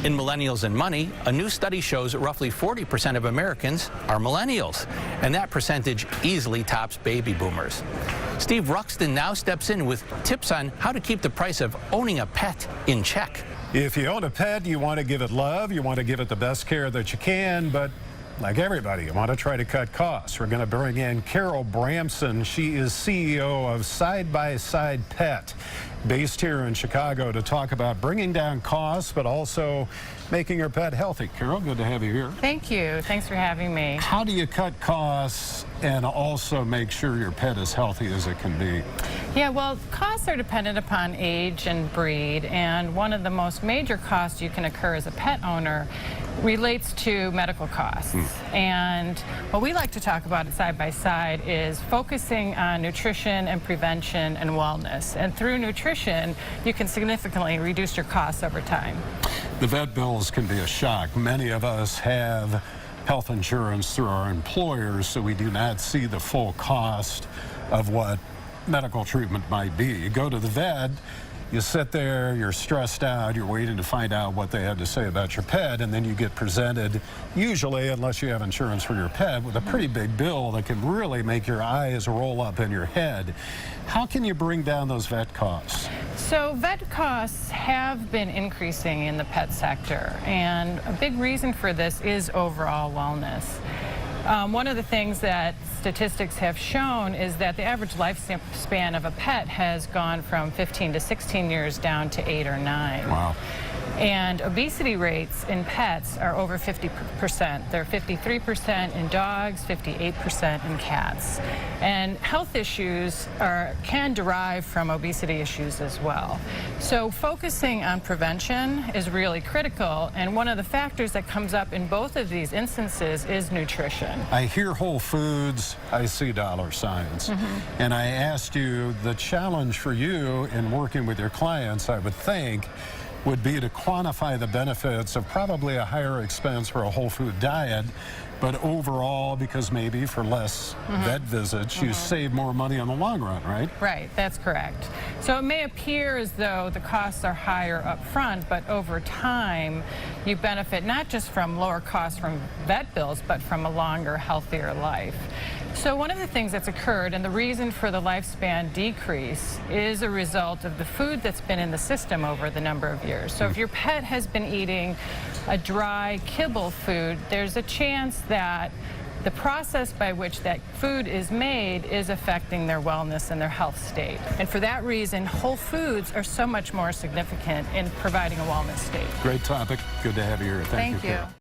In Millennials and Money, a new study shows that roughly 40% of Americans are millennials, and that percentage easily tops baby boomers. Steve Ruxton now steps in with tips on how to keep the price of owning a pet in check. If you own a pet, you want to give it love, you want to give it the best care that you can, but like everybody, you want to try to cut costs. We're going to bring in Carol Bramson. She is CEO of Side by Side Pet, based here in Chicago, to talk about bringing down costs, but also making your pet healthy. Carol, good to have you here. Thank you. Thanks for having me. How do you cut costs and also make sure your pet is healthy as it can be? Yeah, well, costs are dependent upon age and breed, and one of the most major costs you can incur as a pet owner relates to medical costs. And what we like to talk about at Side by Side is focusing on nutrition and prevention and wellness. And through nutrition, you can significantly reduce your costs over time. The vet bills can be a shock. Many of us have health insurance through our employers, so we do not see the full cost of what medical treatment might be. You go to the vet, you sit there, you're stressed out, you're waiting to find out what they had to say about your pet, and then you get presented, usually, unless you have insurance for your pet, with a pretty big bill that can really make your eyes roll up in your head. How can you bring down those vet costs? So vet costs have been increasing in the pet sector, and a big reason for this is overall wellness. One of the things that statistics have shown is that the average lifespan of a pet has gone from 15 to 16 years down to 8 or 9. Wow. And obesity rates in pets are over 50%. They're 53% in dogs, 58% in cats. And health issues can derive from obesity issues as well. So focusing on prevention is really critical, and one of the factors that comes up in both of these instances is nutrition. I hear Whole Foods, I see dollar signs. And I asked you, the challenge for you in working with your clients, I would think, would be to quantify the benefits of probably a higher expense for a whole food diet, but overall, because maybe for less vet visits, you save more money in the long run, right? Right, that's correct. So it may appear as though the costs are higher up front, but over time, you benefit not just from lower costs from vet bills, but from a longer, healthier life. So one of the things that's occurred, and the reason for the lifespan decrease, is a result of the food that's been in the system over the number of years. So if your pet has been eating a dry kibble food, there's a chance that the process by which that food is made is affecting their wellness and their health state. And for that reason, whole foods are so much more significant in providing a wellness state. Great topic. Good to have you here. Thank you, Carol.